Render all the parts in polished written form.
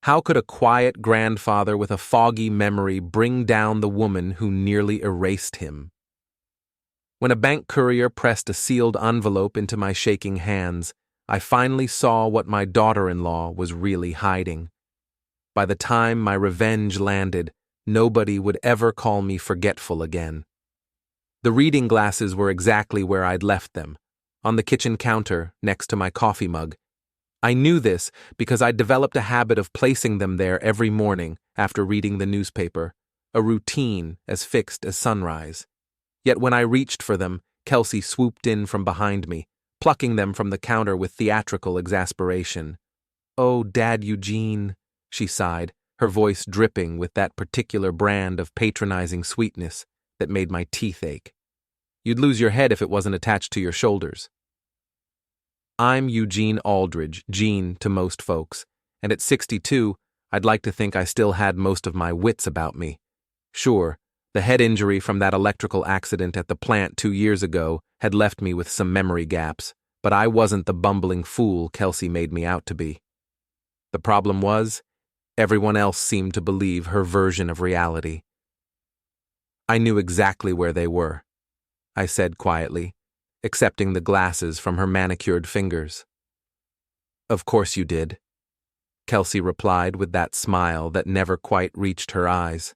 How could a quiet grandfather with a foggy memory bring down the woman who nearly erased him? When a bank courier pressed a sealed envelope into my shaking hands, I finally saw what my daughter-in-law was really hiding. By the time my revenge landed, nobody would ever call me forgetful again. The reading glasses were exactly where I'd left them, on the kitchen counter next to my coffee mug. I knew this because I'd developed a habit of placing them there every morning after reading the newspaper, a routine as fixed as sunrise. Yet when I reached for them, Kelsey swooped in from behind me, plucking them from the counter with theatrical exasperation. "Oh, Dad Eugene," she sighed, her voice dripping with that particular brand of patronizing sweetness that made my teeth ache. "You'd lose your head if it wasn't attached to your shoulders." I'm Eugene Aldridge, Gene to most folks, and at 62, I'd like to think I still had most of my wits about me. Sure, the head injury from that electrical accident at the plant 2 years ago had left me with some memory gaps, but I wasn't the bumbling fool Kelsey made me out to be. The problem was, everyone else seemed to believe her version of reality. I knew exactly where they were, I said quietly, accepting the glasses from her manicured fingers. "Of course you did," Kelsey replied with that smile that never quite reached her eyes.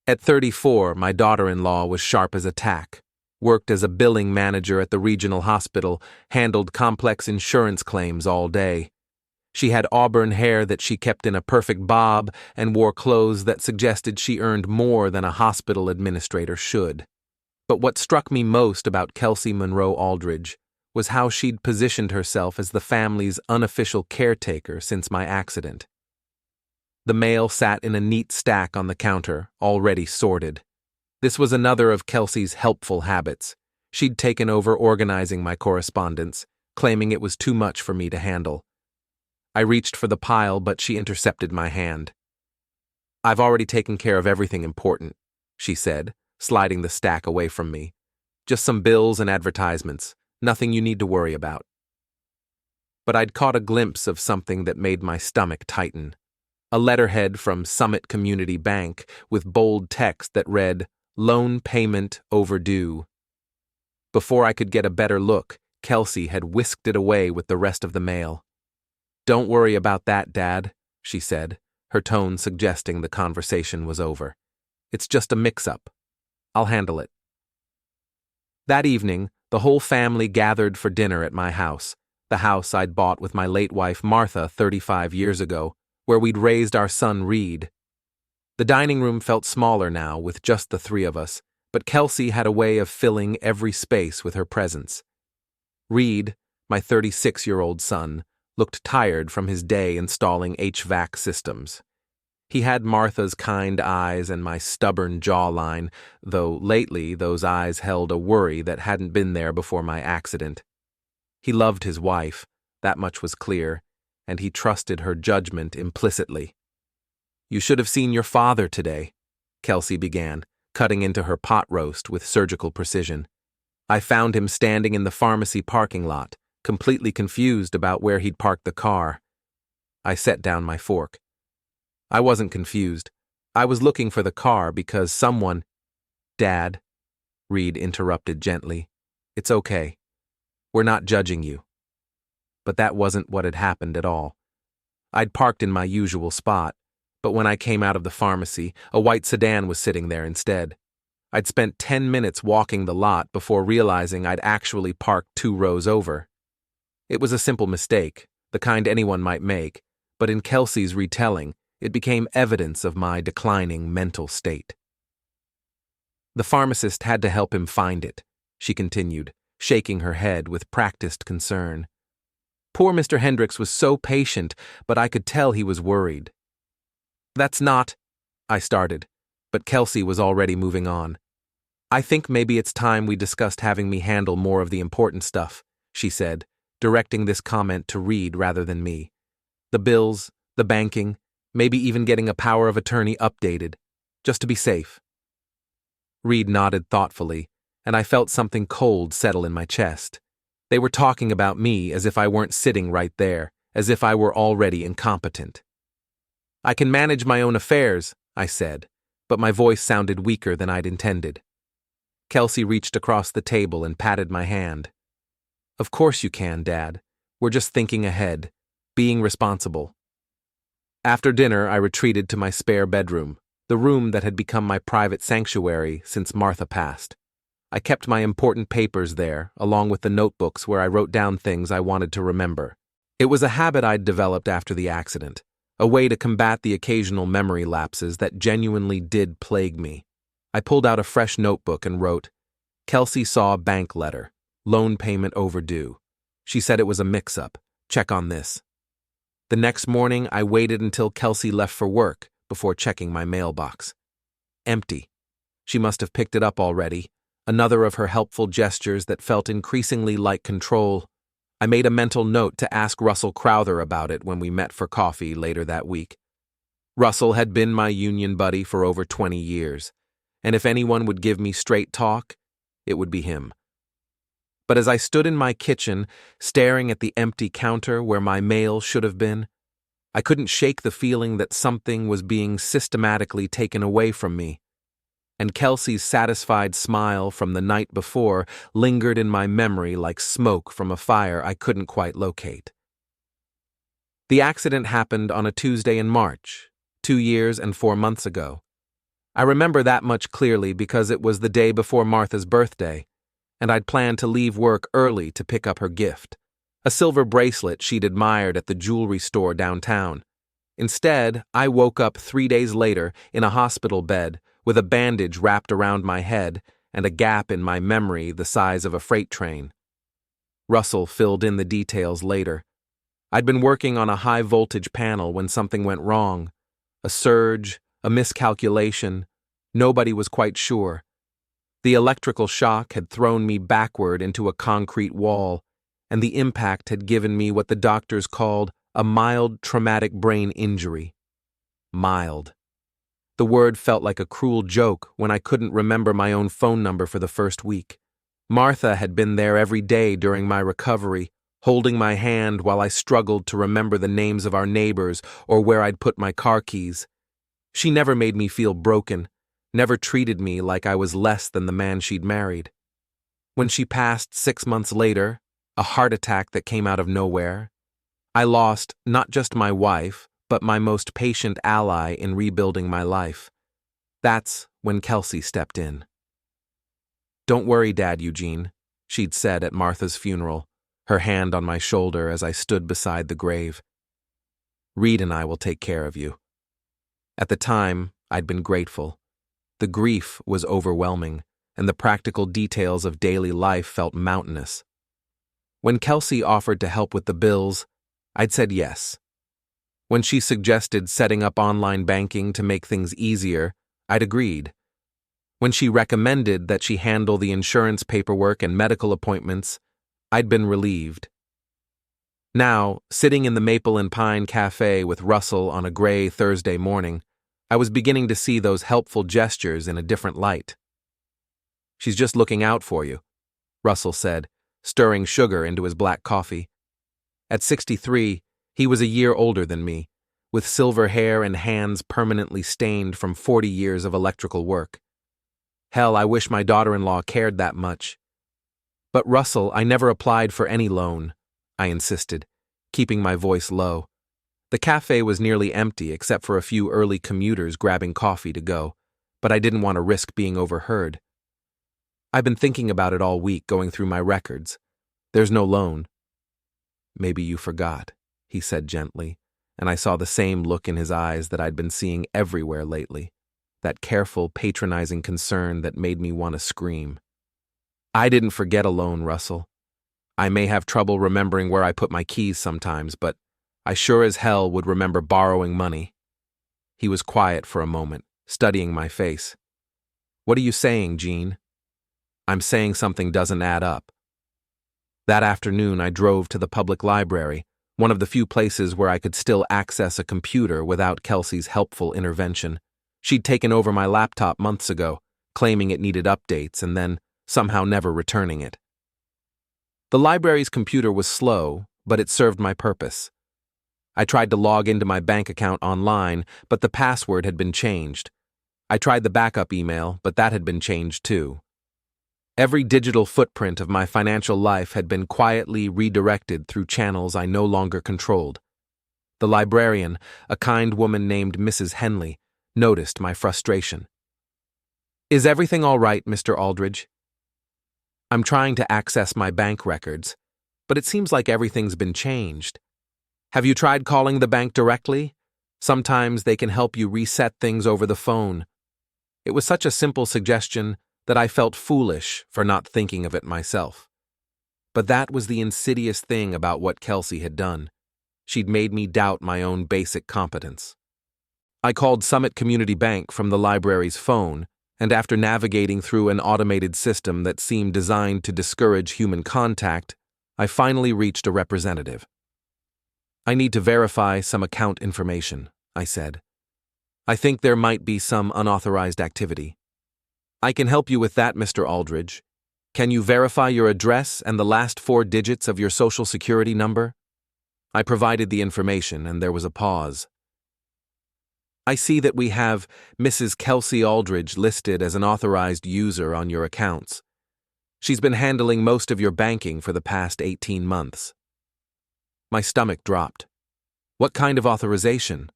At 34, my daughter-in-law was sharp as a tack, worked as a billing manager at the regional hospital, handled complex insurance claims all day. She had auburn hair that she kept in a perfect bob and wore clothes that suggested she earned more than a hospital administrator should. But what struck me most about Kelsey Monroe Aldridge was how she'd positioned herself as the family's unofficial caretaker since my accident. The mail sat in a neat stack on the counter, already sorted. This was another of Kelsey's helpful habits. She'd taken over organizing my correspondence, claiming it was too much for me to handle. I reached for the pile, but she intercepted my hand. "I've already taken care of everything important," she said, sliding the stack away from me. "Just some bills and advertisements, nothing you need to worry about." But I'd caught a glimpse of something that made my stomach tighten. A letterhead from Summit Community Bank with bold text that read, "Loan payment overdue." Before I could get a better look, Kelsey had whisked it away with the rest of the mail. "Don't worry about that, Dad," she said, her tone suggesting the conversation was over. "It's just a mix-up. I'll handle it." That evening, the whole family gathered for dinner at my house, the house I'd bought with my late wife Martha 35 years ago, where we'd raised our son Reed. The dining room felt smaller now with just the three of us, but Kelsey had a way of filling every space with her presence. Reed, my 36-year-old son, looked tired from his day installing HVAC systems. He had Martha's kind eyes and my stubborn jawline, though lately those eyes held a worry that hadn't been there before my accident. He loved his wife, that much was clear, and he trusted her judgment implicitly. "You should have seen your father today," Kelsey began, cutting into her pot roast with surgical precision. "I found him standing in the pharmacy parking lot, completely confused about where he'd parked the car." I set down my fork. "I wasn't confused. I was looking for the car because someone—" "Dad," Reed interrupted gently, "it's okay. We're not judging you." But that wasn't what had happened at all. I'd parked in my usual spot, but when I came out of the pharmacy, a white sedan was sitting there instead. I'd spent 10 minutes walking the lot before realizing I'd actually parked 2 rows over. It was a simple mistake, the kind anyone might make, but in Kelsey's retelling, it became evidence of my declining mental state. "The pharmacist had to help him find it," she continued, shaking her head with practiced concern. "Poor Mr. Hendricks was so patient, but I could tell he was worried." "That's not—" I started, but Kelsey was already moving on. "I think maybe it's time we discussed having me handle more of the important stuff," she said, directing this comment to Reed rather than me. "The bills, the banking, maybe even getting a power of attorney updated, just to be safe." Reed nodded thoughtfully, and I felt something cold settle in my chest. They were talking about me as if I weren't sitting right there, as if I were already incompetent. I can manage my own affairs, I said, but my voice sounded weaker than I'd intended. Kelsey reached across the table and patted my hand. Of course you can, Dad. We're just thinking ahead, being responsible. After dinner, I retreated to my spare bedroom, the room that had become my private sanctuary since Martha passed. I kept my important papers there, along with the notebooks where I wrote down things I wanted to remember. It was a habit I'd developed after the accident, a way to combat the occasional memory lapses that genuinely did plague me. I pulled out a fresh notebook and wrote, Kelsey saw a bank letter, loan payment overdue. She said it was a mix-up. Check on this. The next morning, I waited until Kelsey left for work before checking my mailbox. Empty. She must have picked it up already. Another of her helpful gestures that felt increasingly like control. I made a mental note to ask Russell Crowther about it when we met for coffee later that week. Russell had been my union buddy for over 20 years, and if anyone would give me straight talk, it would be him. But as I stood in my kitchen, staring at the empty counter where my mail should have been, I couldn't shake the feeling that something was being systematically taken away from me. And Kelsey's satisfied smile from the night before lingered in my memory like smoke from a fire I couldn't quite locate. The accident happened on a Tuesday in March, 2 years and 4 months ago. I remember that much clearly because it was the day before Martha's birthday, and I'd planned to leave work early to pick up her gift, a silver bracelet she'd admired at the jewelry store downtown. Instead, I woke up 3 days later in a hospital bed with a bandage wrapped around my head and a gap in my memory the size of a freight train. Russell filled in the details later. I'd been working on a high-voltage panel when something went wrong. A surge, a miscalculation. Nobody was quite sure. The electrical shock had thrown me backward into a concrete wall, and the impact had given me what the doctors called a mild traumatic brain injury. Mild. The word felt like a cruel joke when I couldn't remember my own phone number for the first week. Martha had been there every day during my recovery, holding my hand while I struggled to remember the names of our neighbors or where I'd put my car keys. She never made me feel broken, never treated me like I was less than the man she'd married. When she passed 6 months later, a heart attack that came out of nowhere, I lost not just my wife, but my most patient ally in rebuilding my life. That's when Kelsey stepped in. Don't worry, Dad Eugene, she'd said at Martha's funeral, her hand on my shoulder as I stood beside the grave. Reed and I will take care of you. At the time, I'd been grateful. The grief was overwhelming, and the practical details of daily life felt mountainous. When Kelsey offered to help with the bills, I'd said yes. When she suggested setting up online banking to make things easier, I'd agreed. When she recommended that she handle the insurance paperwork and medical appointments, I'd been relieved. Now, sitting in the Maple and Pine Cafe with Russell on a gray Thursday morning, I was beginning to see those helpful gestures in a different light. She's just looking out for you, Russell said, stirring sugar into his black coffee. At 63, he was a year older than me, with silver hair and hands permanently stained from 40 years of electrical work. Hell, I wish my daughter-in-law cared that much. But Russell, I never applied for any loan, I insisted, keeping my voice low. The cafe was nearly empty except for a few early commuters grabbing coffee to go, but I didn't want to risk being overheard. I've been thinking about it all week, going through my records. There's no loan. Maybe you forgot, he said gently, and I saw the same look in his eyes that I'd been seeing everywhere lately, that careful, patronizing concern that made me want to scream. I didn't forget a loan, Russell. I may have trouble remembering where I put my keys sometimes, but I sure as hell would remember borrowing money. He was quiet for a moment, studying my face. What are you saying, Gene? I'm saying something doesn't add up. That afternoon, I drove to the public library, one of the few places where I could still access a computer without Kelsey's helpful intervention. She'd taken over my laptop months ago, claiming it needed updates and then somehow never returning it. The library's computer was slow, but it served my purpose. I tried to log into my bank account online, but the password had been changed. I tried the backup email, but that had been changed too. Every digital footprint of my financial life had been quietly redirected through channels I no longer controlled. The librarian, a kind woman named Mrs. Henley, noticed my frustration. "Is everything all right, Mr. Aldridge? I'm trying to access my bank records, but it seems like everything's been changed. Have you tried calling the bank directly? Sometimes they can help you reset things over the phone." It was such a simple suggestion that I felt foolish for not thinking of it myself. But that was the insidious thing about what Kelsey had done. She'd made me doubt my own basic competence. I called Summit Community Bank from the library's phone, and after navigating through an automated system that seemed designed to discourage human contact, I finally reached a representative. "I need to verify some account information," I said. "I think there might be some unauthorized activity." "I can help you with that, Mr. Aldridge. Can you verify your address and the last 4 digits of your social security number?" I provided the information, and there was a pause. "I see that we have Mrs. Kelsey Aldridge listed as an authorized user on your accounts. She's been handling most of your banking for the past 18 months. My stomach dropped. "What kind of authorization?"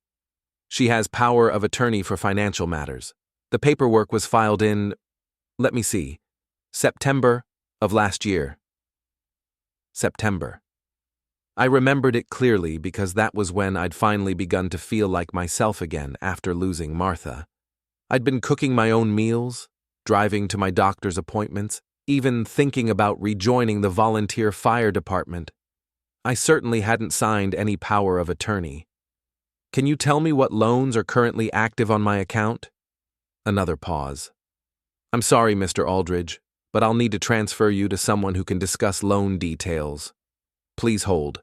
"She has power of attorney for financial matters. The paperwork was filed in, let me see, September of last year." September. I remembered it clearly because that was when I'd finally begun to feel like myself again after losing Martha. I'd been cooking my own meals, driving to my doctor's appointments, even thinking about rejoining the volunteer fire department. I certainly hadn't signed any power of attorney. "Can you tell me what loans are currently active on my account?" Another pause. "I'm sorry, Mr. Aldridge, but I'll need to transfer you to someone who can discuss loan details. Please hold."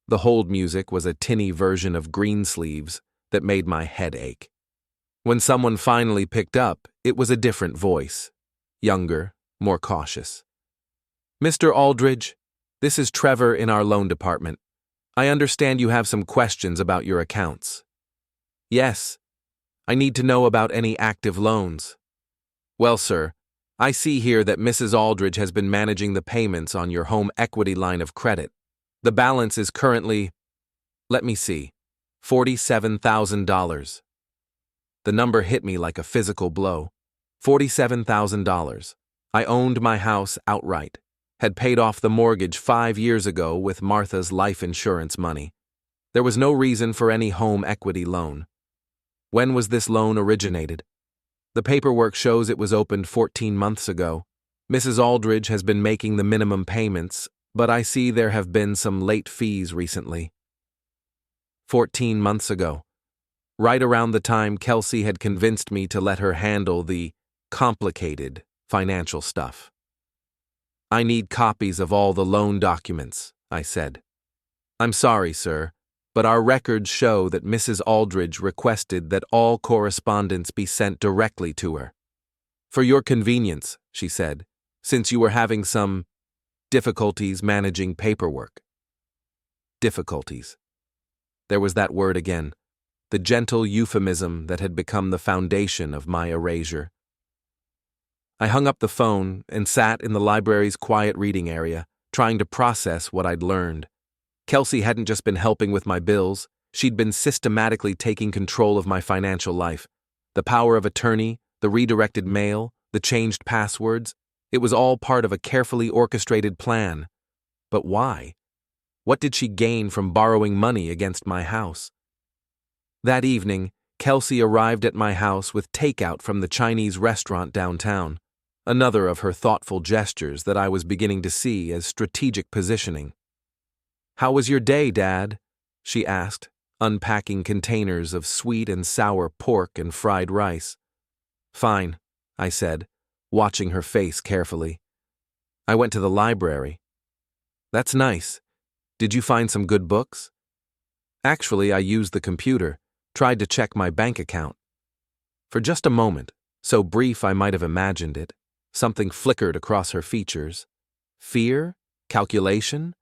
The hold music was a tinny version of Greensleeves that made my head ache. When someone finally picked up, it was a different voice, younger, more cautious. "Mr. Aldridge, this is Trevor in our loan department. I understand you have some questions about your accounts." "Yes, I need to know about any active loans." "Well, sir, I see here that Mrs. Aldridge has been managing the payments on your home equity line of credit. The balance is currently, let me see, $47,000. The number hit me like a physical blow. $47,000. I owned my house outright, had paid off the mortgage 5 years ago with Martha's life insurance money. There was no reason for any home equity loan. When was this loan originated? The paperwork shows it was opened 14 months ago. Mrs. Aldridge has been making the minimum payments, but I see there have been some late fees recently. 14 months ago. Right around the time Kelsey had convinced me to let her handle the complicated financial stuff. "I need copies of all the loan documents," I said. "I'm sorry, sir, but our records show that Mrs. Aldridge requested that all correspondence be sent directly to her." "For your convenience," she said, "since you were having some difficulties managing paperwork." Difficulties. There was that word again, the gentle euphemism that had become the foundation of my erasure. I hung up the phone and sat in the library's quiet reading area, trying to process what I'd learned. Kelsey hadn't just been helping with my bills, she'd been systematically taking control of my financial life. The power of attorney, the redirected mail, the changed passwords, it was all part of a carefully orchestrated plan. But why? What did she gain from borrowing money against my house? That evening, Kelsey arrived at my house with takeout from the Chinese restaurant downtown, another of her thoughtful gestures that I was beginning to see as strategic positioning. "How was your day, Dad?" she asked, unpacking containers of sweet and sour pork and fried rice. "Fine," I said, watching her face carefully. "I went to the library." "That's nice. Did you find some good books?" "Actually, I used the computer, tried to check my bank account." For just a moment, so brief I might have imagined it, something flickered across her features. Fear? Calculation?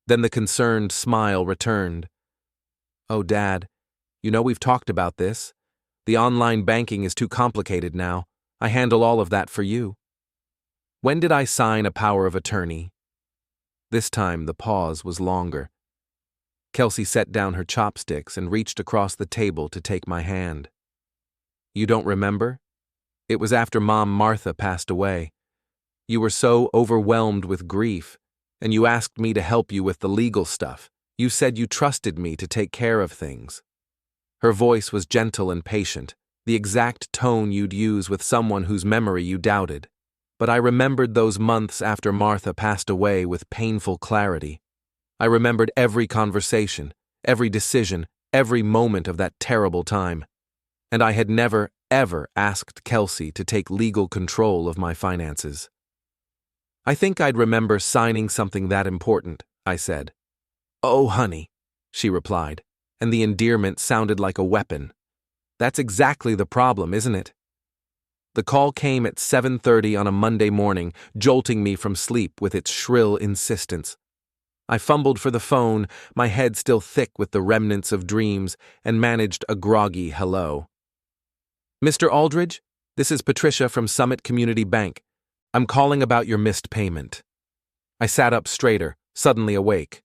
Then the concerned smile returned. Oh, Dad, you know we've talked about this. The online banking is too complicated now. I handle all of that for you. When did I sign a power of attorney? This time the pause was longer. Kelsey set down her chopsticks and reached across the table to take my hand. You don't remember? It was after Mom Martha passed away. You were so overwhelmed with grief, and you asked me to help you with the legal stuff. You said you trusted me to take care of things. Her voice was gentle and patient, the exact tone you'd use with someone whose memory you doubted. But I remembered those months after Martha passed away with painful clarity. I remembered every conversation, every decision, every moment of that terrible time. And I had never, ever asked Kelsey to take legal control of my finances. I think I'd remember signing something that important, I said. Oh, honey, she replied, and the endearment sounded like a weapon. That's exactly the problem, isn't it? The call came at 7:30 on a Monday morning, jolting me from sleep with its shrill insistence. I fumbled for the phone, my head still thick with the remnants of dreams, and managed a groggy hello. Mr. Aldridge, this is Patricia from Summit Community Bank. I'm calling about your missed payment. I sat up straighter, suddenly awake.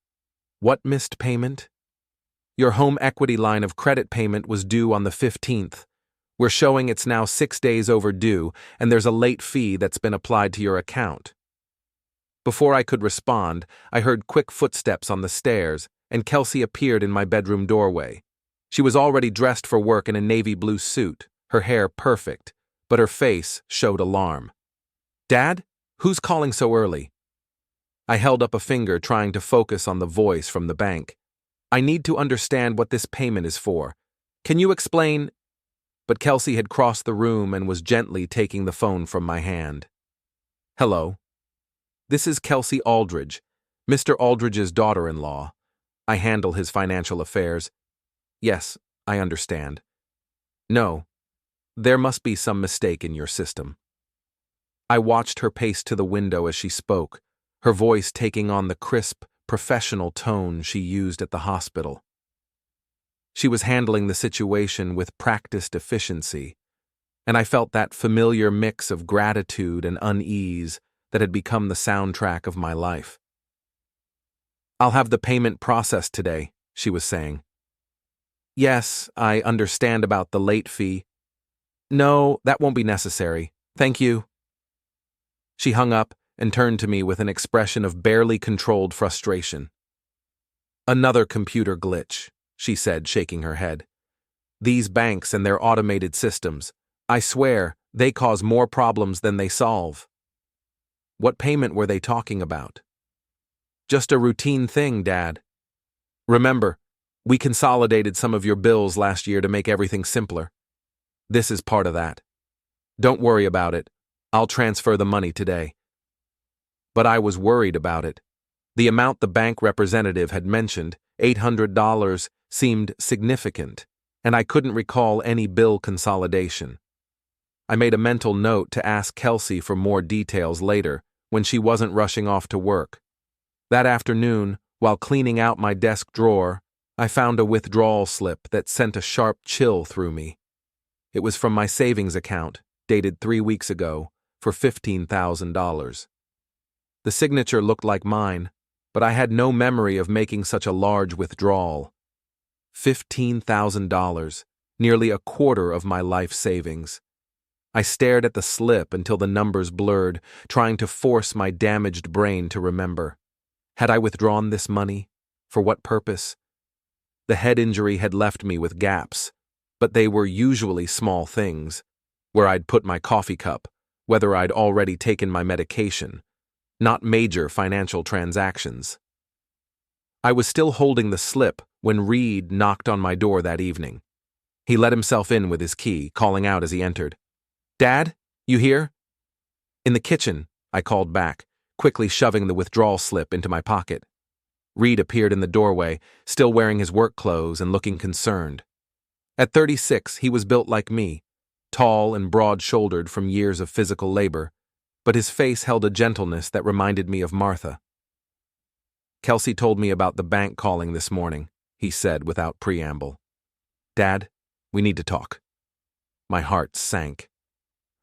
What missed payment? Your home equity line of credit payment was due on the 15th. We're showing it's now 6 days overdue, and there's a late fee that's been applied to your account. Before I could respond, I heard quick footsteps on the stairs, and Kelsey appeared in my bedroom doorway. She was already dressed for work in a navy blue suit, her hair perfect, but her face showed alarm. Dad? Who's calling so early? I held up a finger trying to focus on the voice from the bank. I need to understand what this payment is for. Can you explain? But Kelsey had crossed the room and was gently taking the phone from my hand. Hello. This is Kelsey Aldridge, Mr. Aldridge's daughter-in-law. I handle his financial affairs. Yes, I understand. No, there must be some mistake in your system. I watched her pace to the window as she spoke, her voice taking on the crisp, professional tone she used at the hospital. She was handling the situation with practiced efficiency, and I felt that familiar mix of gratitude and unease that had become the soundtrack of my life. I'll have the payment processed today, she was saying. Yes, I understand about the late fee. No, that won't be necessary. Thank you. She hung up and turned to me with an expression of barely controlled frustration. Another computer glitch, she said, shaking her head. These banks and their automated systems, I swear, they cause more problems than they solve. What payment were they talking about? Just a routine thing, Dad. Remember, we consolidated some of your bills last year to make everything simpler. This is part of that. Don't worry about it. I'll transfer the money today. But I was worried about it. The amount the bank representative had mentioned, $800, seemed significant, and I couldn't recall any bill consolidation. I made a mental note to ask Kelsey for more details later, when she wasn't rushing off to work. That afternoon, while cleaning out my desk drawer, I found a withdrawal slip that sent a sharp chill through me. It was from my savings account, dated 3 weeks ago, for $15,000. The signature looked like mine, but I had no memory of making such a large withdrawal. $15,000, nearly a quarter of my life savings. I stared at the slip until the numbers blurred, trying to force my damaged brain to remember. Had I withdrawn this money? For what purpose? The head injury had left me with gaps, but they were usually small things, where I'd put my coffee cup, whether I'd already taken my medication, not major financial transactions. I was still holding the slip when Reed knocked on my door that evening. He let himself in with his key, calling out as he entered. Dad, you here? In the kitchen, I called back, quickly shoving the withdrawal slip into my pocket. Reed appeared in the doorway, still wearing his work clothes and looking concerned. At 36, he was built like me, tall and broad-shouldered from years of physical labor, but his face held a gentleness that reminded me of Martha. Kelsey told me about the bank calling this morning, he said without preamble. Dad, we need to talk. My heart sank.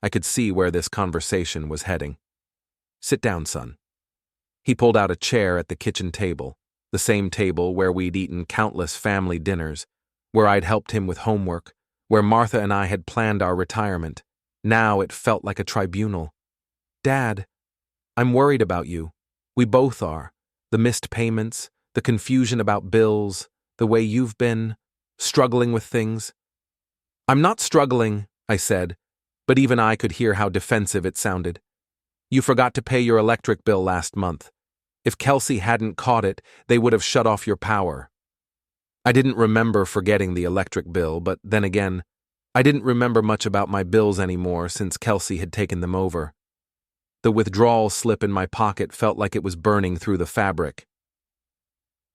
I could see where this conversation was heading. Sit down, son. He pulled out a chair at the kitchen table, the same table where we'd eaten countless family dinners, where I'd helped him with homework, where Martha and I had planned our retirement. Now it felt like a tribunal. Dad, I'm worried about you. We both are. The missed payments, the confusion about bills, the way you've been struggling with things. I'm not struggling, I said, but even I could hear how defensive it sounded. You forgot to pay your electric bill last month. If Kelsey hadn't caught it, they would have shut off your power. I didn't remember forgetting the electric bill, but then again, I didn't remember much about my bills anymore since Kelsey had taken them over. The withdrawal slip in my pocket felt like it was burning through the fabric.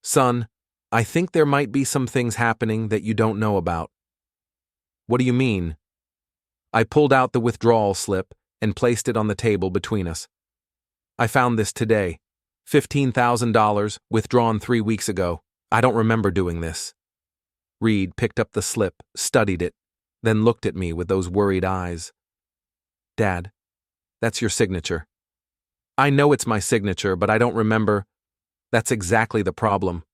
Son, I think there might be some things happening that you don't know about. What do you mean? I pulled out the withdrawal slip and placed it on the table between us. I found this today. $15,000 withdrawn 3 weeks ago. I don't remember doing this. Reed picked up the slip, studied it, then looked at me with those worried eyes. Dad, that's your signature. I know it's my signature, but I don't remember. That's exactly the problem.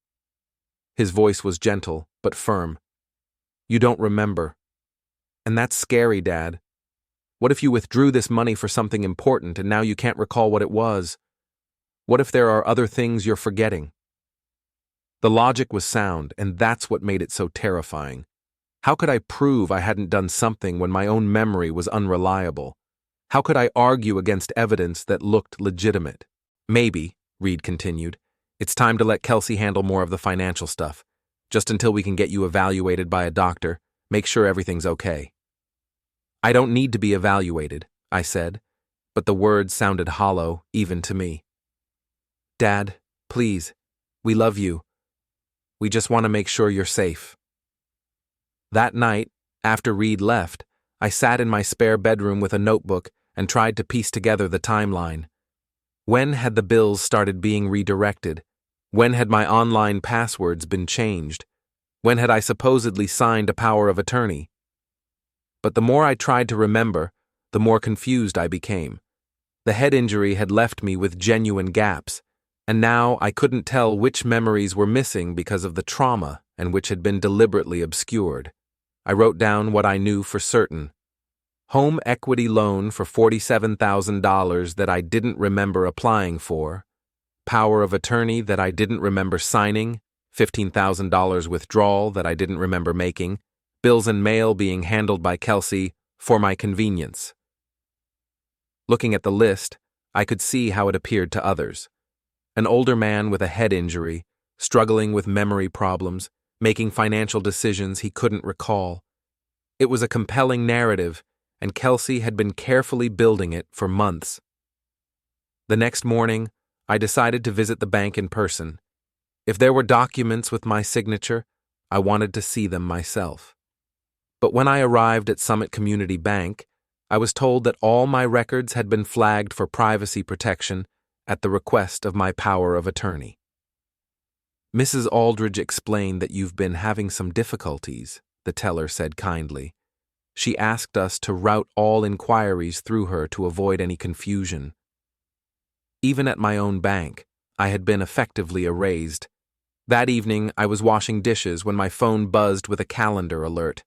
His voice was gentle, but firm. You don't remember. And that's scary, Dad. What if you withdrew this money for something important and now you can't recall what it was? What if there are other things you're forgetting? The logic was sound, and that's what made it so terrifying. How could I prove I hadn't done something when my own memory was unreliable? How could I argue against evidence that looked legitimate? Maybe, Reed continued, it's time to let Kelsey handle more of the financial stuff. Just until we can get you evaluated by a doctor, make sure everything's okay. I don't need to be evaluated, I said, but the words sounded hollow, even to me. Dad, please, we love you. We just want to make sure you're safe. That night, after Reed left, I sat in my spare bedroom with a notebook and tried to piece together the timeline. When had the bills started being redirected? When had my online passwords been changed? When had I supposedly signed a power of attorney? But the more I tried to remember, the more confused I became. The head injury had left me with genuine gaps, and now I couldn't tell which memories were missing because of the trauma and which had been deliberately obscured. I wrote down what I knew for certain. Home equity loan for $47,000 that I didn't remember applying for. Power of attorney that I didn't remember signing. $15,000 withdrawal that I didn't remember making. Bills and mail being handled by Kelsey for my convenience. Looking at the list, I could see how it appeared to others. An older man with a head injury, struggling with memory problems, making financial decisions he couldn't recall. It was a compelling narrative, and Kelsey had been carefully building it for months. The next morning, I decided to visit the bank in person. If there were documents with my signature, I wanted to see them myself. But when I arrived at Summit Community Bank, I was told that all my records had been flagged for privacy protection at the request of my power of attorney. Mrs. Aldridge explained that you've been having some difficulties, the teller said kindly. She asked us to route all inquiries through her to avoid any confusion. Even at my own bank, I had been effectively erased. That evening, I was washing dishes when my phone buzzed with a calendar alert.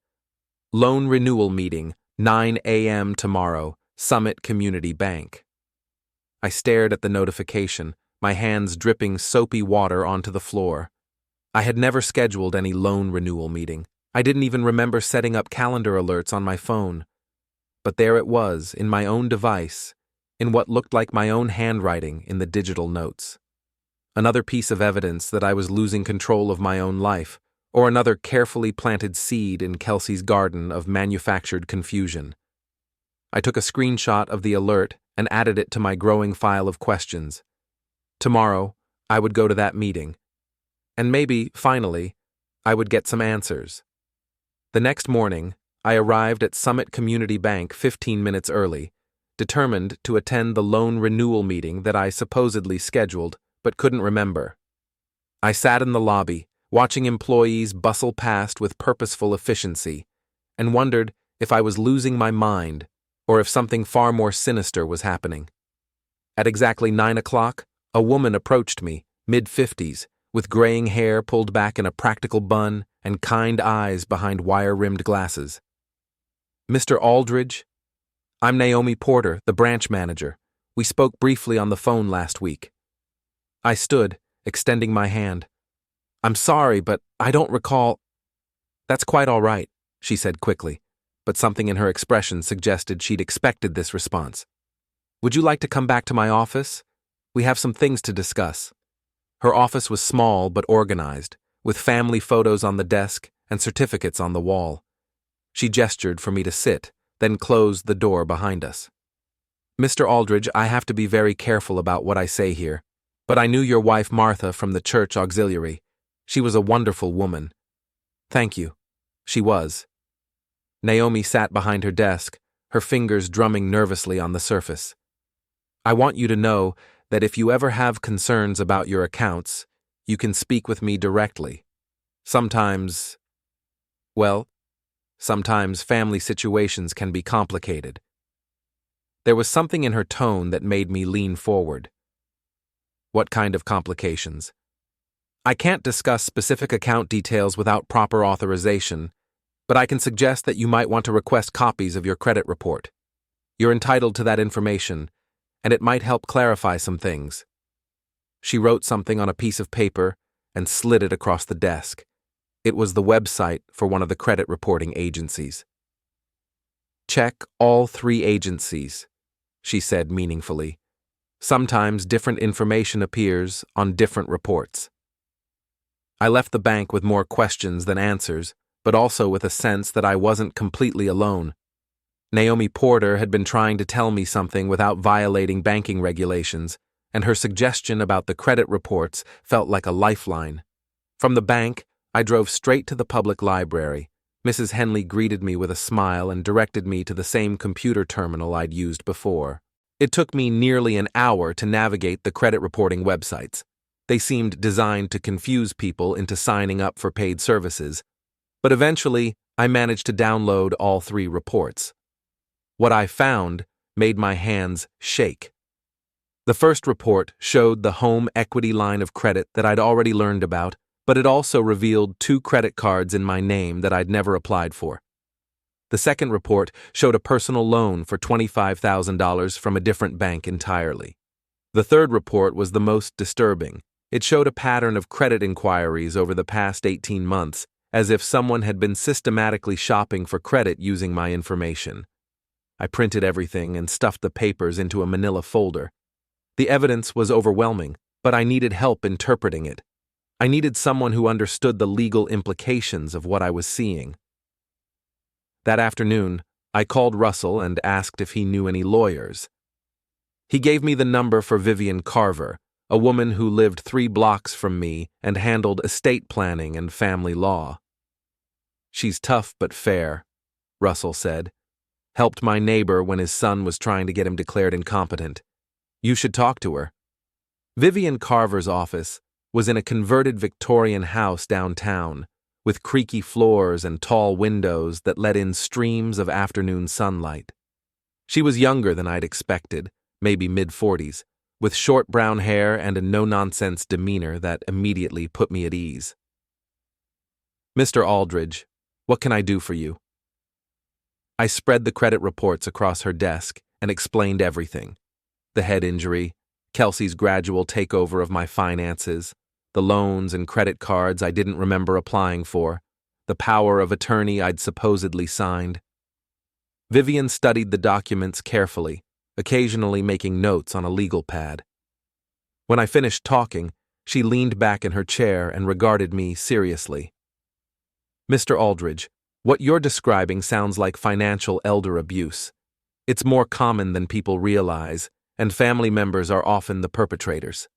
Loan renewal meeting, 9 a.m. tomorrow, Summit Community Bank. I stared at the notification, my hands dripping soapy water onto the floor. I had never scheduled any loan renewal meeting. I didn't even remember setting up calendar alerts on my phone. But there it was, in my own device, in what looked like my own handwriting in the digital notes. Another piece of evidence that I was losing control of my own life, or another carefully planted seed in Kelsey's garden of manufactured confusion. I took a screenshot of the alert and added it to my growing file of questions. Tomorrow, I would go to that meeting. And maybe, finally, I would get some answers. The next morning, I arrived at Summit Community Bank 15 minutes early, determined to attend the loan renewal meeting that I supposedly scheduled but couldn't remember. I sat in the lobby, watching employees bustle past with purposeful efficiency, and wondered if I was losing my mind or if something far more sinister was happening. At exactly 9 o'clock, a woman approached me, mid-50s, with graying hair pulled back in a practical bun and kind eyes behind wire-rimmed glasses. "Mr. Aldridge? I'm Naomi Porter, the branch manager. We spoke briefly on the phone last week." I stood, extending my hand. "I'm sorry, but I don't recall—" "That's quite all right," she said quickly, but something in her expression suggested she'd expected this response. "Would you like to come back to my office? We have some things to discuss." Her office was small but organized, with family photos on the desk and certificates on the wall. She gestured for me to sit, then closed the door behind us. "Mr. Aldridge, I have to be very careful about what I say here, but I knew your wife Martha from the church auxiliary. She was a wonderful woman." "Thank you." She was. Naomi sat behind her desk, her fingers drumming nervously on the surface. "I want you to know that if you ever have concerns about your accounts, you can speak with me directly. Sometimes family situations can be complicated." There was something in her tone that made me lean forward. "What kind of complications?" "I can't discuss specific account details without proper authorization, but I can suggest that you might want to request copies of your credit report. You're entitled to that information, and it might help clarify some things." She wrote something on a piece of paper and slid it across the desk. It was the website for one of the credit reporting agencies. "Check all 3 agencies," she said meaningfully. "Sometimes different information appears on different reports." I left the bank with more questions than answers, but also with a sense that I wasn't completely alone. Naomi Porter had been trying to tell me something without violating banking regulations, and her suggestion about the credit reports felt like a lifeline. From the bank, I drove straight to the public library. Mrs. Henley greeted me with a smile and directed me to the same computer terminal I'd used before. It took me nearly an hour to navigate the credit reporting websites. They seemed designed to confuse people into signing up for paid services, but eventually I managed to download all 3 reports. What I found made my hands shake. The first report showed the home equity line of credit that I'd already learned about, but it also revealed 2 credit cards in my name that I'd never applied for. The second report showed a personal loan for $25,000 from a different bank entirely. The third report was the most disturbing. It showed a pattern of credit inquiries over the past 18 months, as if someone had been systematically shopping for credit using my information. I printed everything and stuffed the papers into a manila folder. The evidence was overwhelming, but I needed help interpreting it. I needed someone who understood the legal implications of what I was seeing. That afternoon, I called Russell and asked if he knew any lawyers. He gave me the number for Vivian Carver, a woman who lived 3 blocks from me and handled estate planning and family law. "She's tough but fair," Russell said. "Helped my neighbor when his son was trying to get him declared incompetent. You should talk to her." Vivian Carver's office was in a converted Victorian house downtown, with creaky floors and tall windows that let in streams of afternoon sunlight. She was younger than I'd expected, maybe mid-40s, with short brown hair and a no-nonsense demeanor that immediately put me at ease. "Mr. Aldridge, what can I do for you?" I spread the credit reports across her desk and explained everything. The head injury, Kelsey's gradual takeover of my finances, the loans and credit cards I didn't remember applying for, the power of attorney I'd supposedly signed. Vivian studied the documents carefully, occasionally making notes on a legal pad. When I finished talking, she leaned back in her chair and regarded me seriously. "Mr. Aldridge, what you're describing sounds like financial elder abuse. It's more common than people realize, and family members are often the perpetrators.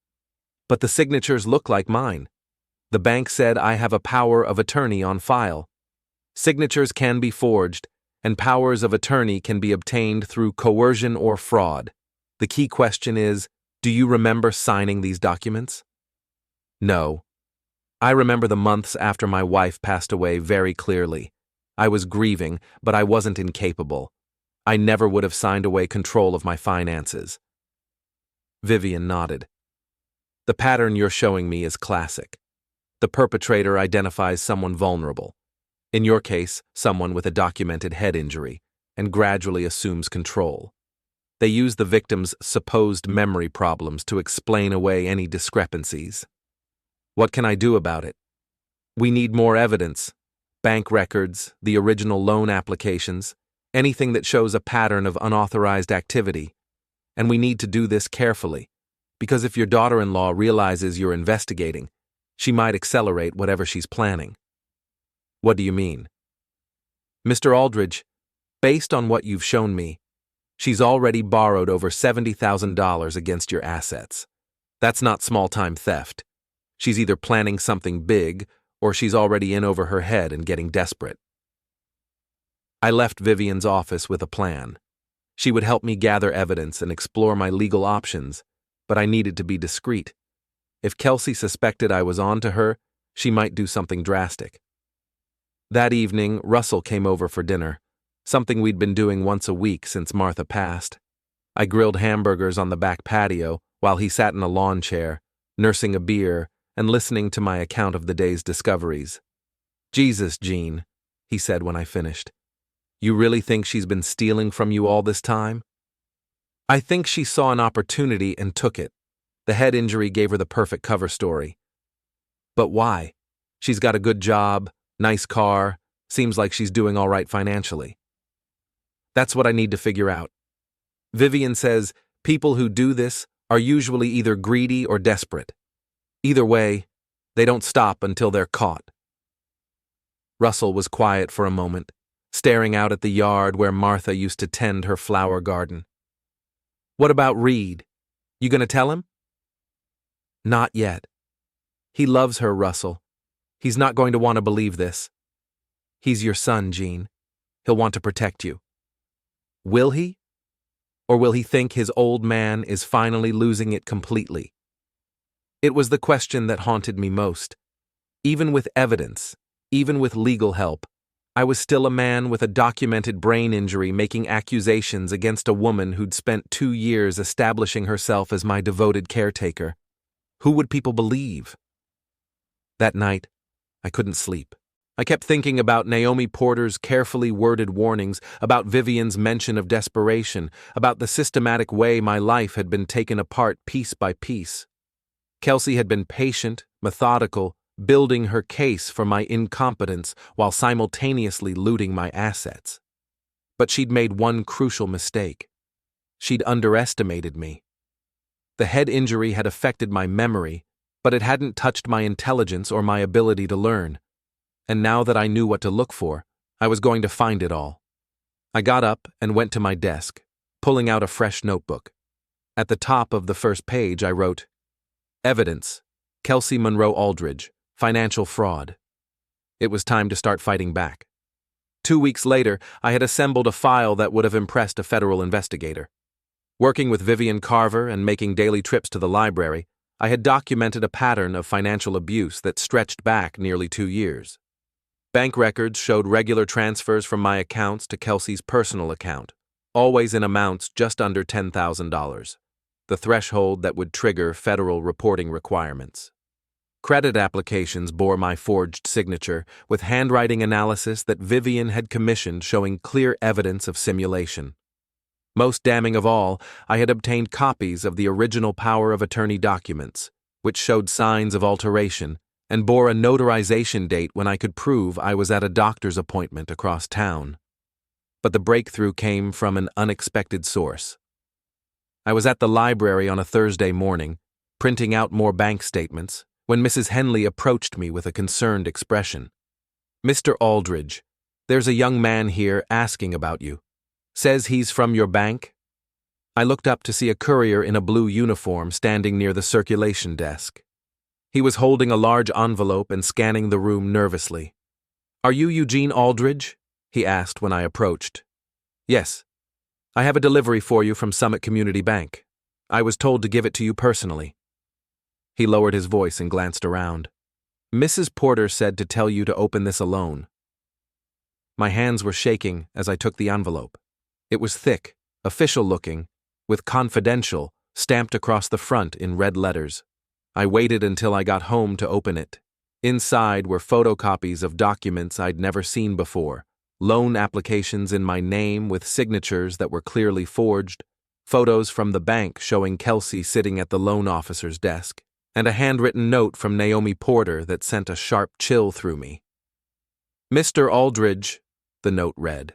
But the signatures look like mine. The bank said I have a power of attorney on file. Signatures can be forged, and powers of attorney can be obtained through coercion or fraud. The key question is, do you remember signing these documents?" "No." I remember the months after my wife passed away very clearly. I was grieving, but I wasn't incapable. I never would have signed away control of my finances. Vivian nodded. The pattern you're showing me is classic. The perpetrator identifies someone vulnerable, in your case, someone with a documented head injury, and gradually assumes control. They use the victim's supposed memory problems to explain away any discrepancies. What can I do about it? We need more evidence. Bank records, the original loan applications, anything that shows a pattern of unauthorized activity. And we need to do this carefully, because if your daughter-in-law realizes you're investigating, she might accelerate whatever she's planning. What do you mean? Mr. Aldridge, based on what you've shown me, she's already borrowed over $70,000 against your assets. That's not small-time theft. She's either planning something big, or she's already in over her head and getting desperate. I left Vivian's office with a plan. She would help me gather evidence and explore my legal options, but I needed to be discreet. If Kelsey suspected I was on to her, she might do something drastic. That evening, Russell came over for dinner, something we'd been doing once a week since Martha passed. I grilled hamburgers on the back patio while he sat in a lawn chair, nursing a beer and listening to my account of the day's discoveries. Jesus, Jean, he said when I finished. You really think she's been stealing from you all this time? I think she saw an opportunity and took it. The head injury gave her the perfect cover story. But why? She's got a good job, nice car, seems like she's doing all right financially. That's what I need to figure out. Vivian says people who do this are usually either greedy or desperate. Either way, they don't stop until they're caught. Russell was quiet for a moment, staring out at the yard where Martha used to tend her flower garden. What about Reed? You gonna tell him? Not yet. He loves her, Russell. He's not going to want to believe this. He's your son, Jean. He'll want to protect you. Will he? Or will he think his old man is finally losing it completely? It was the question that haunted me most. Even with evidence, even with legal help, I was still a man with a documented brain injury making accusations against a woman who'd spent 2 years establishing herself as my devoted caretaker. Who would people believe? That night, I couldn't sleep. I kept thinking about Naomi Porter's carefully worded warnings, about Vivian's mention of desperation, about the systematic way my life had been taken apart piece by piece. Kelsey had been patient, methodical, building her case for my incompetence while simultaneously looting my assets. But she'd made one crucial mistake. She'd underestimated me. The head injury had affected my memory, but it hadn't touched my intelligence or my ability to learn. And now that I knew what to look for, I was going to find it all. I got up and went to my desk, pulling out a fresh notebook. At the top of the first page, I wrote, Evidence, Kelsey Aldridge, financial fraud. It was time to start fighting back. 2 weeks later, I had assembled a file that would have impressed a federal investigator. Working with Vivian Carver and making daily trips to the library, I had documented a pattern of financial abuse that stretched back nearly 2 years. Bank records showed regular transfers from my accounts to Kelsey's personal account, always in amounts just under $10,000, the threshold that would trigger federal reporting requirements. Credit applications bore my forged signature, with handwriting analysis that Vivian had commissioned showing clear evidence of simulation. Most damning of all, I had obtained copies of the original power of attorney documents, which showed signs of alteration and bore a notarization date when I could prove I was at a doctor's appointment across town. But the breakthrough came from an unexpected source. I was at the library on a Thursday morning, printing out more bank statements, when Mrs. Henley approached me with a concerned expression. Mr. Aldridge, there's a young man here asking about you. Says he's from your bank? I looked up to see a courier in a blue uniform standing near the circulation desk. He was holding a large envelope and scanning the room nervously. Are you Eugene Aldridge? He asked when I approached. Yes. I have a delivery for you from Summit Community Bank. I was told to give it to you personally. He lowered his voice and glanced around. Mrs. Porter said to tell you to open this alone. My hands were shaking as I took the envelope. It was thick, official-looking, with confidential stamped across the front in red letters. I waited until I got home to open it. Inside were photocopies of documents I'd never seen before, loan applications in my name with signatures that were clearly forged, photos from the bank showing Kelsey sitting at the loan officer's desk, and a handwritten note from Naomi Porter that sent a sharp chill through me. Mr. Aldridge, the note read,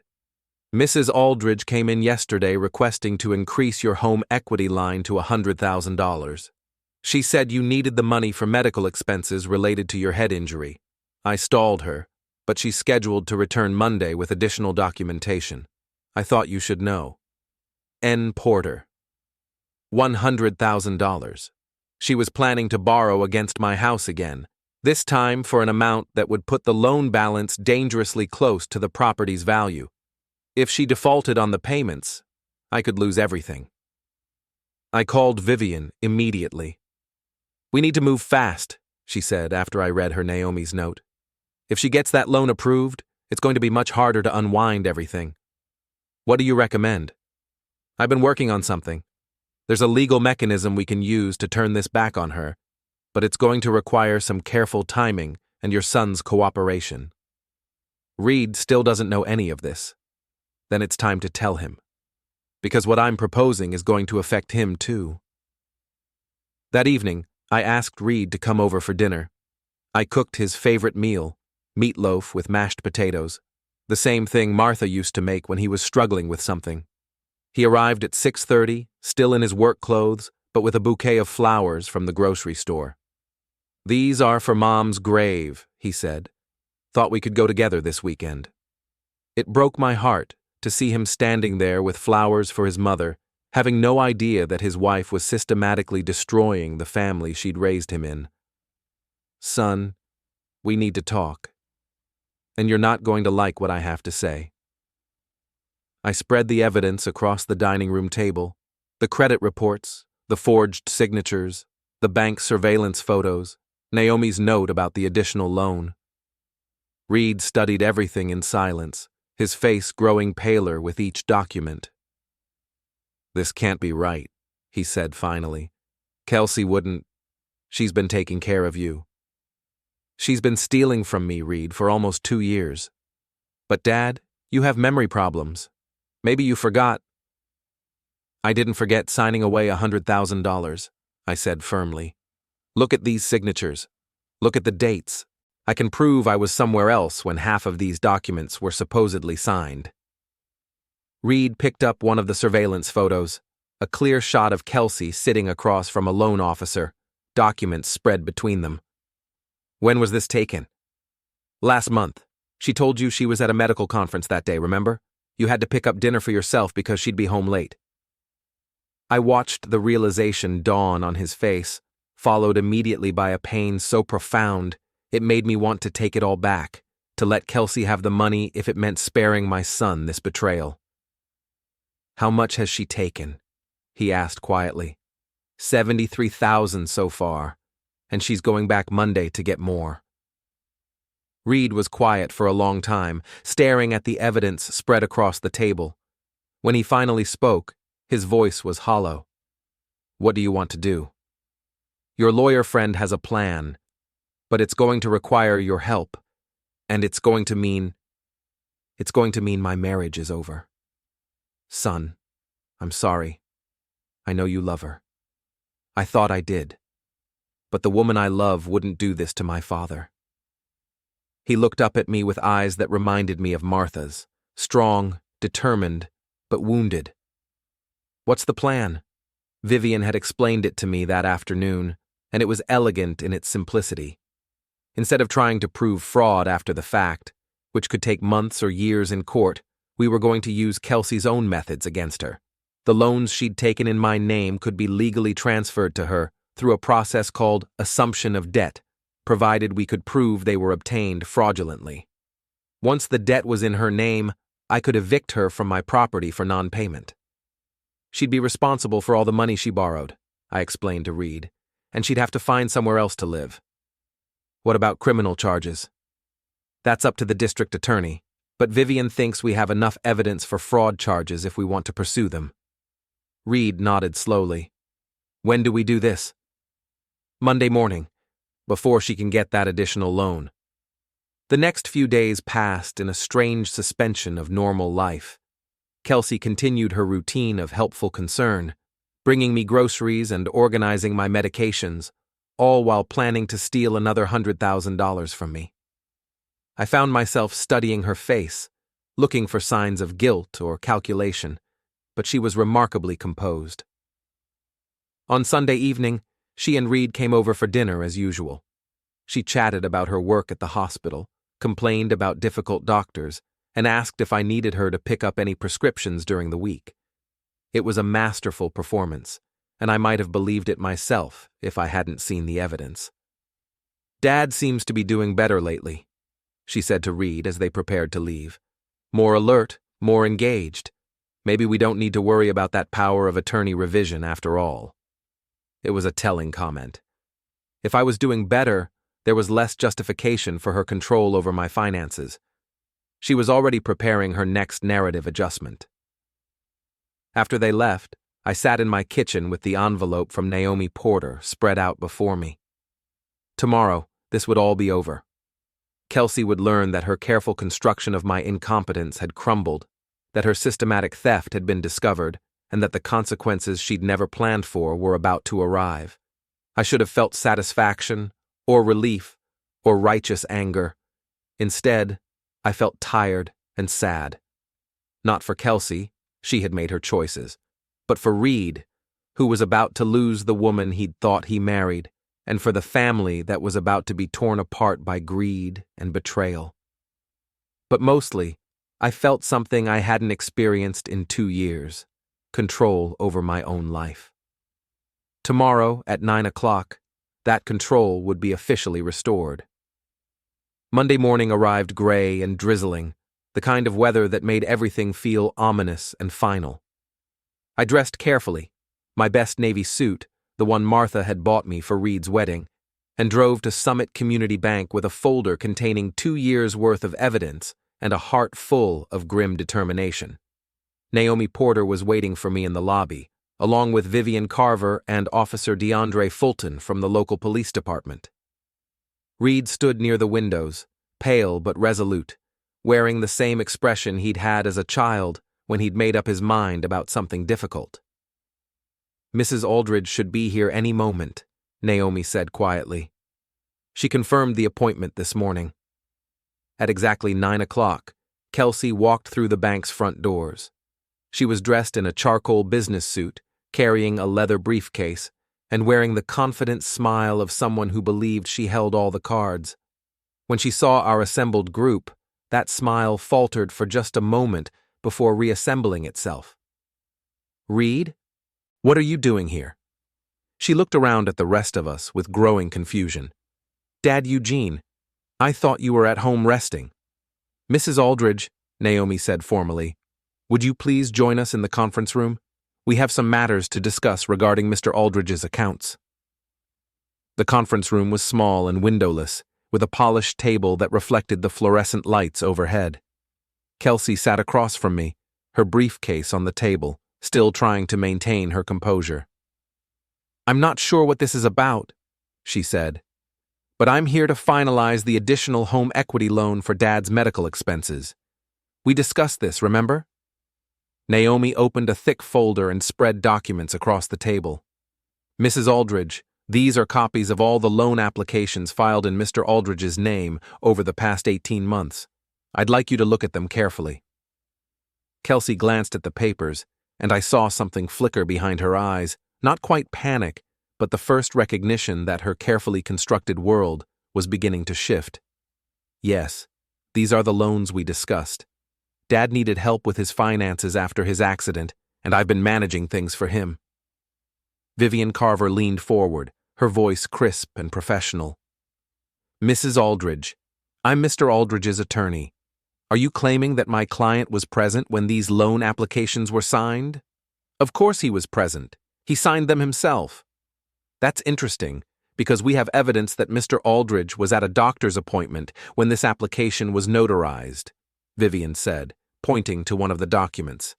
Mrs. Aldridge came in yesterday requesting to increase your home equity line to $100,000. She said you needed the money for medical expenses related to your head injury. I stalled her, but she's scheduled to return Monday with additional documentation. I thought you should know. N. Porter. $100,000. She was planning to borrow against my house again, this time for an amount that would put the loan balance dangerously close to the property's value. If she defaulted on the payments, I could lose everything. I called Vivian immediately. We need to move fast, she said after I read her Naomi's note. If she gets that loan approved, it's going to be much harder to unwind everything. What do you recommend? I've been working on something. There's a legal mechanism we can use to turn this back on her, but it's going to require some careful timing and your son's cooperation. Reed still doesn't know any of this. Then it's time to tell him. Because what I'm proposing is going to affect him too. That evening, I asked Reed to come over for dinner. I cooked his favorite meal, meatloaf with mashed potatoes, the same thing Martha used to make when he was struggling with something. He arrived at 6:30, still in his work clothes, but with a bouquet of flowers from the grocery store. These are for Mom's grave, he said. Thought we could go together this weekend. It broke my heart to see him standing there with flowers for his mother, having no idea that his wife was systematically destroying the family she'd raised him in. Son, we need to talk. And you're not going to like what I have to say. I spread the evidence across the dining room table, the credit reports, the forged signatures, the bank surveillance photos, Naomi's note about the additional loan. Reed studied everything in silence, his face growing paler with each document. This can't be right, he said finally. Kelsey wouldn't. She's been taking care of you. She's been stealing from me, Reed, for almost 2 years. But Dad, you have memory problems. Maybe you forgot. I didn't forget signing away $100,000, I said firmly. Look at these signatures. Look at the dates. I can prove I was somewhere else when half of these documents were supposedly signed. Reed picked up one of the surveillance photos, a clear shot of Kelsey sitting across from a loan officer, documents spread between them. When was this taken? Last month. She told you she was at a medical conference that day, remember? You had to pick up dinner for yourself because she'd be home late. I watched the realization dawn on his face, followed immediately by a pain so profound it made me want to take it all back, to let Kelsey have the money if it meant sparing my son this betrayal. How much has she taken? He asked quietly. $73,000 so far, and she's going back Monday to get more. Reed was quiet for a long time, staring at the evidence spread across the table. When he finally spoke, his voice was hollow. What do you want to do? Your lawyer friend has a plan, but it's going to require your help, and it's going to mean my marriage is over. Son, I'm sorry. I know you love her. I thought I did. But the woman I love wouldn't do this to my father. He looked up at me with eyes that reminded me of Martha's, strong, determined, but wounded. What's the plan? Vivian had explained it to me that afternoon, and it was elegant in its simplicity. Instead of trying to prove fraud after the fact, which could take months or years in court, we were going to use Kelsey's own methods against her. The loans she'd taken in my name could be legally transferred to her through a process called assumption of debt, provided we could prove they were obtained fraudulently. Once the debt was in her name, I could evict her from my property for non-payment. She'd be responsible for all the money she borrowed, I explained to Reed, and she'd have to find somewhere else to live. What about criminal charges? That's up to the district attorney, but Vivian thinks we have enough evidence for fraud charges if we want to pursue them. Reed nodded slowly. When do we do this? Monday morning, before she can get that additional loan. The next few days passed in a strange suspension of normal life. Kelsey continued her routine of helpful concern, bringing me groceries and organizing my medications, all while planning to steal another $100,000 from me. I found myself studying her face, looking for signs of guilt or calculation, but she was remarkably composed. On Sunday evening, she and Reed came over for dinner as usual. She chatted about her work at the hospital, complained about difficult doctors, and asked if I needed her to pick up any prescriptions during the week. It was a masterful performance, and I might have believed it myself if I hadn't seen the evidence. Dad seems to be doing better lately, she said to Reed as they prepared to leave. More alert, more engaged. Maybe we don't need to worry about that power of attorney revision after all. It was a telling comment. If I was doing better, there was less justification for her control over my finances. She was already preparing her next narrative adjustment. After they left, I sat in my kitchen with the envelope from Naomi Porter spread out before me. Tomorrow, this would all be over. Kelsey would learn that her careful construction of my incompetence had crumbled, that her systematic theft had been discovered, and that the consequences she'd never planned for were about to arrive. I should have felt satisfaction, or relief, or righteous anger. Instead, I felt tired and sad. Not for Kelsey, she had made her choices, but for Reed, who was about to lose the woman he'd thought he married, and for the family that was about to be torn apart by greed and betrayal. But mostly, I felt something I hadn't experienced in 2 years, control over my own life. Tomorrow at 9 o'clock, that control would be officially restored. Monday morning arrived gray and drizzling, the kind of weather that made everything feel ominous and final. I dressed carefully, my best navy suit, the one Martha had bought me for Reed's wedding, and drove to Summit Community Bank with a folder containing 2 years' worth of evidence and a heart full of grim determination. Naomi Porter was waiting for me in the lobby, along with Vivian Carver and Officer DeAndre Fulton from the local police department. Reed stood near the windows, pale but resolute, wearing the same expression he'd had as a child when he'd made up his mind about something difficult. Mrs. Aldridge should be here any moment, Naomi said quietly. She confirmed the appointment this morning. At exactly 9 o'clock, Kelsey walked through the bank's front doors. She was dressed in a charcoal business suit, carrying a leather briefcase, and wearing the confident smile of someone who believed she held all the cards. When she saw our assembled group, that smile faltered for just a moment before reassembling itself. Reed? What are you doing here? She looked around at the rest of us with growing confusion. Dad Eugene, I thought you were at home resting. Mrs. Aldridge, Naomi said formally, would you please join us in the conference room? We have some matters to discuss regarding Mr. Aldridge's accounts. The conference room was small and windowless, with a polished table that reflected the fluorescent lights overhead. Kelsey sat across from me, her briefcase on the table, still trying to maintain her composure. I'm not sure what this is about, she said, but I'm here to finalize the additional home equity loan for Dad's medical expenses. We discussed this, remember? Naomi opened a thick folder and spread documents across the table. Mrs. Aldridge, these are copies of all the loan applications filed in Mr. Aldridge's name over the past 18 months. I'd like you to look at them carefully. Kelsey glanced at the papers, and I saw something flicker behind her eyes, not quite panic, but the first recognition that her carefully constructed world was beginning to shift. Yes, these are the loans we discussed. Dad needed help with his finances after his accident, and I've been managing things for him. Vivian Carver leaned forward, her voice crisp and professional. Mrs. Aldridge, I'm Mr. Aldridge's attorney. Are you claiming that my client was present when these loan applications were signed? Of course he was present. He signed them himself. That's interesting, because we have evidence that Mr. Aldridge was at a doctor's appointment when this application was notarized, Vivian said, pointing to one of the documents.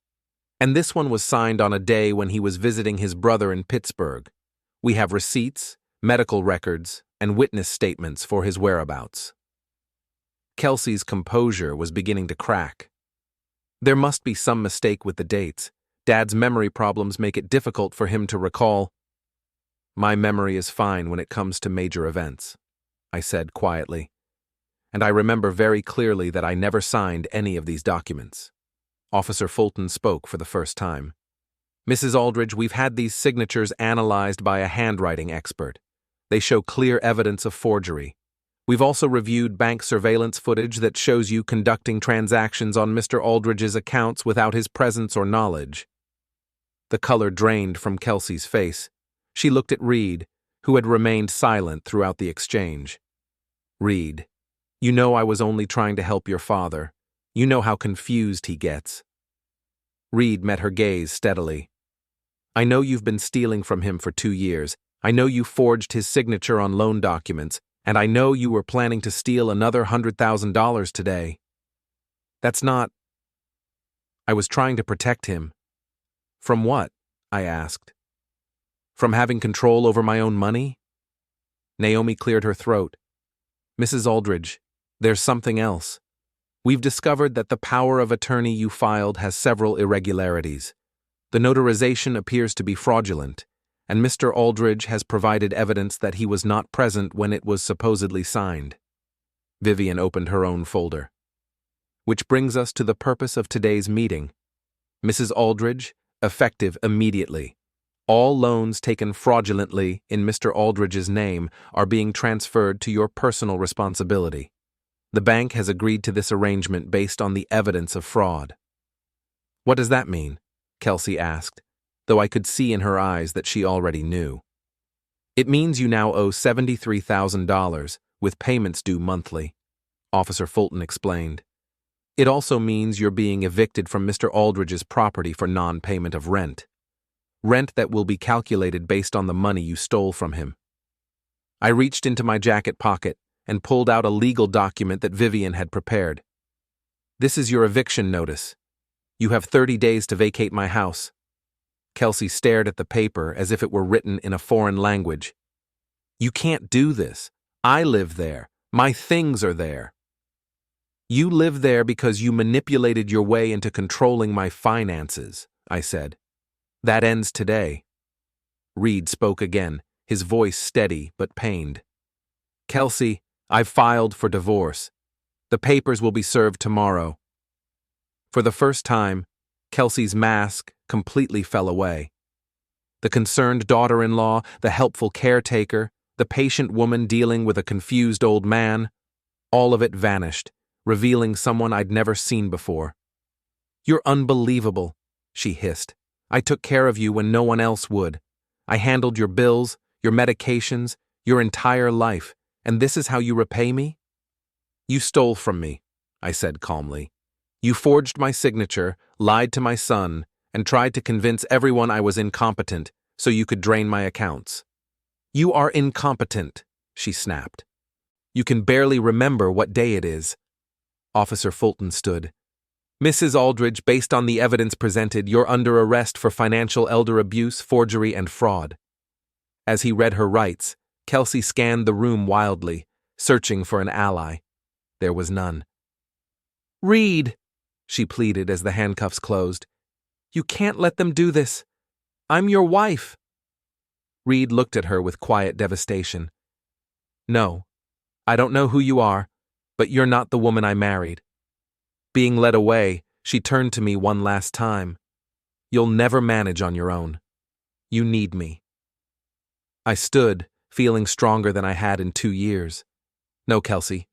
And this one was signed on a day when he was visiting his brother in Pittsburgh. We have receipts, medical records, and witness statements for his whereabouts. Kelsey's composure was beginning to crack. There must be some mistake with the dates. Dad's memory problems make it difficult for him to recall. My memory is fine when it comes to major events, I said quietly. And I remember very clearly that I never signed any of these documents. Officer Fulton spoke for the first time. Mrs. Aldridge, we've had these signatures analyzed by a handwriting expert. They show clear evidence of forgery. We've also reviewed bank surveillance footage that shows you conducting transactions on Mr. Aldridge's accounts without his presence or knowledge. The color drained from Kelsey's face. She looked at Reed, who had remained silent throughout the exchange. Reed, you know I was only trying to help your father. You know how confused he gets. Reed met her gaze steadily. I know you've been stealing from him for 2 years. I know you forged his signature on loan documents, and I know you were planning to steal another $100,000 today. That's not... I was trying to protect him. From what? I asked. From having control over my own money? Naomi cleared her throat. Mrs. Aldridge, there's something else. We've discovered that the power of attorney you filed has several irregularities. The notarization appears to be fraudulent, and Mr. Aldridge has provided evidence that he was not present when it was supposedly signed. Vivian opened her own folder. Which brings us to the purpose of today's meeting. Mrs. Aldridge, effective immediately. All loans taken fraudulently in Mr. Aldridge's name are being transferred to your personal responsibility. The bank has agreed to this arrangement based on the evidence of fraud. What does that mean? Kelsey asked, though I could see in her eyes that she already knew. It means you now owe $73,000, with payments due monthly, Officer Fulton explained. It also means you're being evicted from Mr. Aldridge's property for non-payment of rent. Rent that will be calculated based on the money you stole from him. I reached into my jacket pocket and pulled out a legal document that Vivian had prepared. This is your eviction notice. You have 30 days to vacate my house. Kelsey stared at the paper as if it were written in a foreign language. You can't do this. I live there. My things are there. You live there because you manipulated your way into controlling my finances, I said. That ends today. Reed spoke again, his voice steady but pained. Kelsey, I've filed for divorce. The papers will be served tomorrow. For the first time, Kelsey's mask completely fell away. The concerned daughter-in-law, the helpful caretaker, the patient woman dealing with a confused old man, all of it vanished, revealing someone I'd never seen before. You're unbelievable, she hissed. I took care of you when no one else would. I handled your bills, your medications, your entire life, and this is how you repay me? You stole from me, I said calmly. You forged my signature, lied to my son, and tried to convince everyone I was incompetent so you could drain my accounts. You are incompetent, she snapped. You can barely remember what day it is. Officer Fulton stood. Mrs. Aldridge, based on the evidence presented, you're under arrest for financial elder abuse, forgery, and fraud. As he read her rights, Kelsey scanned the room wildly, searching for an ally. There was none. Reed, she pleaded as the handcuffs closed. You can't let them do this. I'm your wife. Reed looked at her with quiet devastation. No, I don't know who you are, but you're not the woman I married. Being led away, she turned to me one last time. You'll never manage on your own. You need me. I stood, feeling stronger than I had in 2 years. No, Kelsey,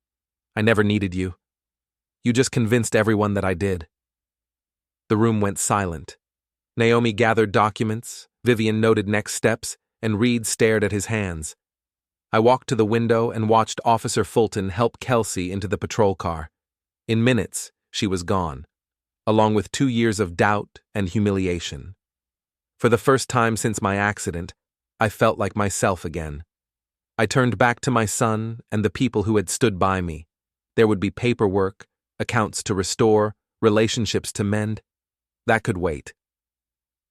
I never needed you. You just convinced everyone that I did. The room went silent. Naomi gathered documents, Vivian noted next steps, and Reed stared at his hands. I walked to the window and watched Officer Fulton help Kelsey into the patrol car. In minutes, she was gone, along with 2 years of doubt and humiliation. For the first time since my accident, I felt like myself again. I turned back to my son and the people who had stood by me. There would be paperwork, accounts to restore, relationships to mend. That could wait.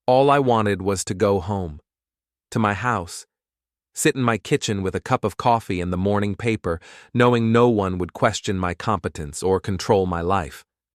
All I wanted was to go home, to my house, sit in my kitchen with a cup of coffee and the morning paper, knowing no one would question my competence or control my life.